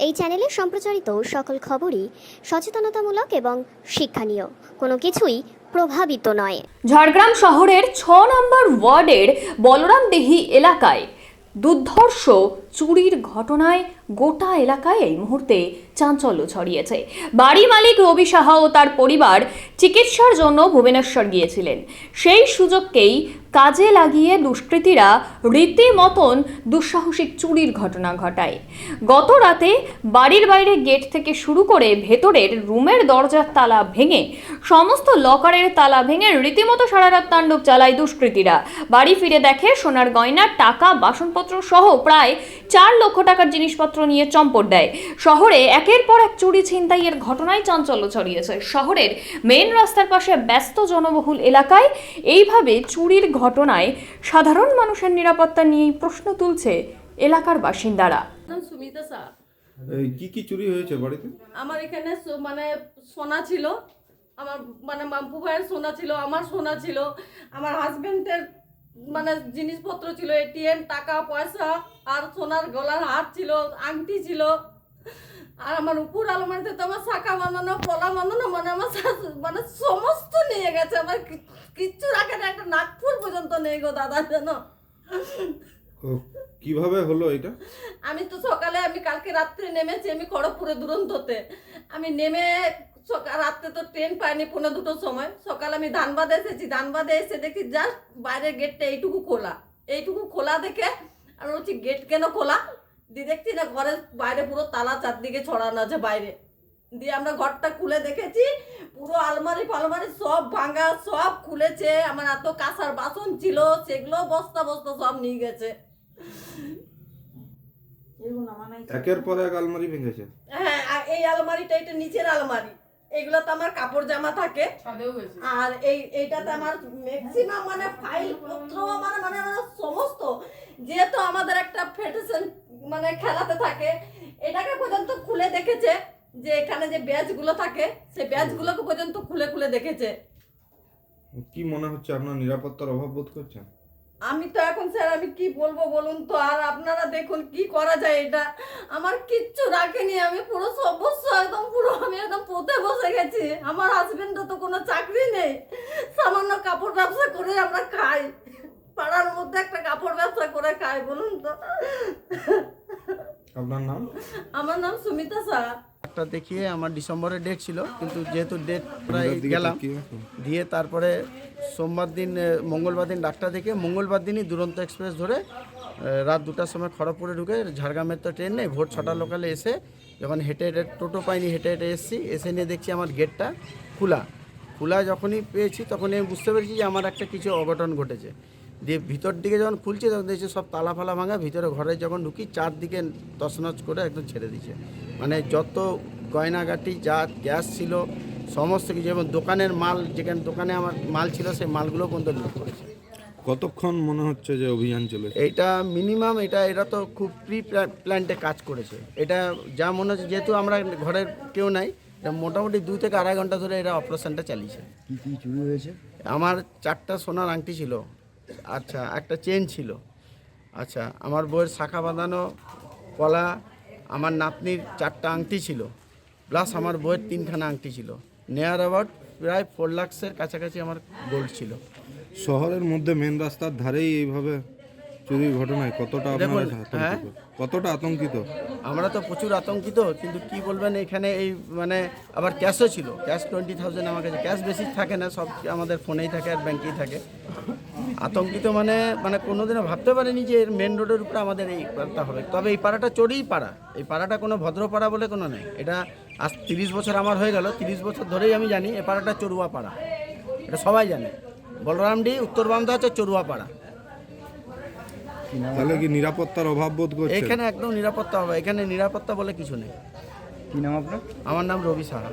এই চ্যানেলে সম্প্রচারিত সকল খবরই সচেতনতামূলক এবং শিক্ষণীয়, কোনো কিছুই প্রভাবিত নয়। ঝাড়গ্রাম শহরের ৬ নম্বর ওয়ার্ডের বলরামদিঘি এলাকায় দুর্ধর্ষ চুরির ঘটনায় গোটা এলাকায় এই মুহূর্তে চাঞ্চল্য ছড়িয়েছে। বাড়ি মালিক রবি সাহা ও তার পরিবার চিকিৎসার জন্য ভুবনেশ্বর গিয়েছিলেন। সেই সুযোগকেই কাজে লাগিয়ে দুষ্কৃতীরা রীতিমতন দুঃসাহসিক চুরির ঘটনা ঘটায়। গত রাতে বাড়ির বাইরে গেট থেকে শুরু করে ভেতরের রুমের দরজার তালা ভেঙে সমস্ত লকারের তালা ভেঙে রীতিমতো সারারাত তাণ্ডব চালায় দুষ্কৃতীরা। বাড়ি ফিরে দেখে সোনার গয়না, টাকা, বাসনপত্র সহ প্রায় ৪ লক্ষ টাকার জিনিসপত্র নিয়ে চম্পট দেয়। শহরে একের পর এক চুরি ছিনতাইয়ের ঘটনায় চাঞ্চল্য ছড়িয়েছে। শহরের মেন রাস্তার পাশে ব্যস্ত জনবহুল এলাকায় এইভাবে চুরির ঘটনায় সাধারণ মানুষের নিরাপত্তা নিয়েই প্রশ্ন তুলছে এলাকার বাসিন্দারা। সুমিতা স্যার, কি কি চুরি হয়েছে বাড়িতে? আমার এখানে মানে সোনা ছিল, আমার মানে মাম্পু ভাইয়ের সোনা ছিল, আমার সোনা ছিল, আমার হাজবেন্ডের মানে জিনিসপত্র ছিল, এটিএম, টাকা পয়সা, আর সোনার গলার হার ছিল, আংটি ছিল। আর আমার উপর আলমারিতে তো আমার শাখা বানানো, পলা বানানো, মানে আমার মানে সমস্ত নিয়ে গেছে। আমার কিচ্ছু রাখে না, একটা নাগপুর পর্যন্ত নেই গো দাদা, জানো। কিভাবে হলো এটা? আমি তো সকালে, আমি কালকে রাত্রে নেমেছি, আমি খড়গপুরে দুরন্ততে। আমি নেমে রাত্রে তো ট্রেন পাইনি, 1:45 সময়। সকালে আমি ধানবাদে এসেছি, ধানবাদে এসে দেখি জাস্ট বাইরের গেটটা এইটুকু খোলা দেখে আমি বলছি গেট কেন খোলা, দিয়ে দেখছি না ঘরের বাইরে পুরো তালা চারদিকে ছড়ানো আছে বাইরে। দিয়ে আমরা ঘরটা খুলে দেখেছি, পুরো আলমারি ফালমারি সব ভাঙা, সব খুলেছে। আমার এত কাঁসার বাসন ছিল, সেগুলো বস্তা বস্তা সব নিয়ে গেছে। একের পর এক আলমারি ভেঙেছে। হ্যাঁ, এই আলমারিটা, এটা নিচের আলমারি, এগুলোতে আমার কাপড় জামা থাকে। আর এইটাতে আমার ম্যাক্সিমাম মানে ফাইল পত্র, মানে মানে সমস্ত, যেহেতু আমাদের একটা ফেডারেশন মানে খেলাতে থাকে, এটাকে পর্যন্ত খুলে দেখেছে, যে এখানে যে ব্যাচগুলো থাকে সেই ব্যাচগুলোকে পর্যন্ত খুলে খুলে দেখেছে। কি মনে হচ্ছে, আপনার নিরাপত্তার অভাব বোধ করছেন? আমি তো এখন স্যার, আমি কি বলবো বলুন তো। আর আপনারা দেখুন কি করা যায়। এটা আমার কিচ্ছু রাখেনি, আমি পুরো সর্বস্ব একদম পুরো আমি একদম পথে বসে গেছি। আমার হাজবেন্ডও তো কোনো চাকরি নেই, সামান্য কাপড় ব্যবসা করে আমরা খাই, পাড়ার মধ্যে একটা কাপড় ব্যবসা করে খাই, বলুন তো। আপনার নাম? আমার নাম সুমিতা স্যার। একটা দেখিয়ে আমার ডিসেম্বরের ডেট ছিল, কিন্তু যেহেতু ডেট প্রায় গেলাম দিয়ে, তারপরে সোমবার দিন, মঙ্গলবার দিন ডাক্তার দেখে মঙ্গলবার দিনই দুরন্ত এক্সপ্রেস ধরে রাত 2টার সময় খড়গপুরে ঢুকে, ঝাড়গ্রামের তো ট্রেন নেই, ভোর 6টা লোকালে এসে যখন হেঁটে হেঁটে, টোটো পাইনি, হেঁটে হেঁটে এসেছি, এসে নিয়ে দেখছি আমার গেটটা খোলা যখনই পেয়েছি তখনই আমি বুঝতে পেরেছি যে আমার একটা কিছু অঘটন ঘটেছে। দিয়ে ভিতর দিকে যখন খুলছি তখন দেখছি সব তালা ফালা ভাঙা, ভিতরে ঘরে যখন ঢুকি চারদিকে তছনছ করে একদম ছেড়ে দিয়েছে। মানে যত গয়নাগাটি, যা গ্যাস ছিল, সমস্ত কিছু, এবং দোকানের মাল, যেখানে দোকানে আমার মাল ছিল সেই মালগুলো পর্যন্ত লুট করেছে। কতক্ষণ মনে হচ্ছে যে অভিযান চলে? এইটা মিনিমাম, এটা তো খুব প্ল্যান্টে কাজ করেছে। এটা যা মনে হচ্ছে, যেহেতু আমরা ঘরের কেউ নাই, এটা মোটামুটি 2 থেকে আড়াই ঘন্টা ধরে এটা অপারেশনটা চালিয়েছে। কি কি চুরি হয়েছে? আমার 4টা সোনার আংটি ছিল, আচ্ছা, একটা চেন ছিল, আচ্ছা, আমার বইয়ের শাখা বাঁধানো কলা, আমার নাতনির 4টা আংটি ছিল, প্লাস আমার বইয়ের 3খানা আংটি ছিল। নিয়ার অ্যাবাউট প্রায় 4 লাখের কাছাকাছি আমার গোল্ড ছিল। শহরের মধ্যে মেন রাস্তার ধারেই এইভাবে চুরির ঘটনায় কতটা কতটা আতঙ্কিত? আমরা তো প্রচুর আতঙ্কিত, কিন্তু কি বলবেন, এখানে এই মানে আবার ক্যাশও ছিল, ক্যাশ 20,000 আমার কাছে। ক্যাশ বেশি থাকে না, সব আমাদের ফোনেই থাকে আর ব্যাংকেই থাকে। আতঙ্কিত মানে মানে কোনোদিনও ভাবতে পারিনি যে এর মেন রোডের উপরে আমাদের এই পাড়াটা হবে। তবে এই পাড়াটা চোরেই পাড়া, এই পাড়াটা কোনো ভদ্রপাড়া বলে কোনো নেই। এটা আজ 30 বছর আমার হয়ে গেল, 30 বছর ধরেই আমি জানি এই পাড়াটা চড়ুয়া পাড়া, এটা সবাই জানে। বলরামডি উত্তর বামদা হচ্ছে চড়ুয়া পাড়া। তাহলে কি নিরাপত্তার অভাব বোধ করছেন? এখানে একদম নিরাপত্তা হবে, এখানে নিরাপত্তা বলে কিছু নেই। কি নাম আপনার? আমার নাম রবি সাহা।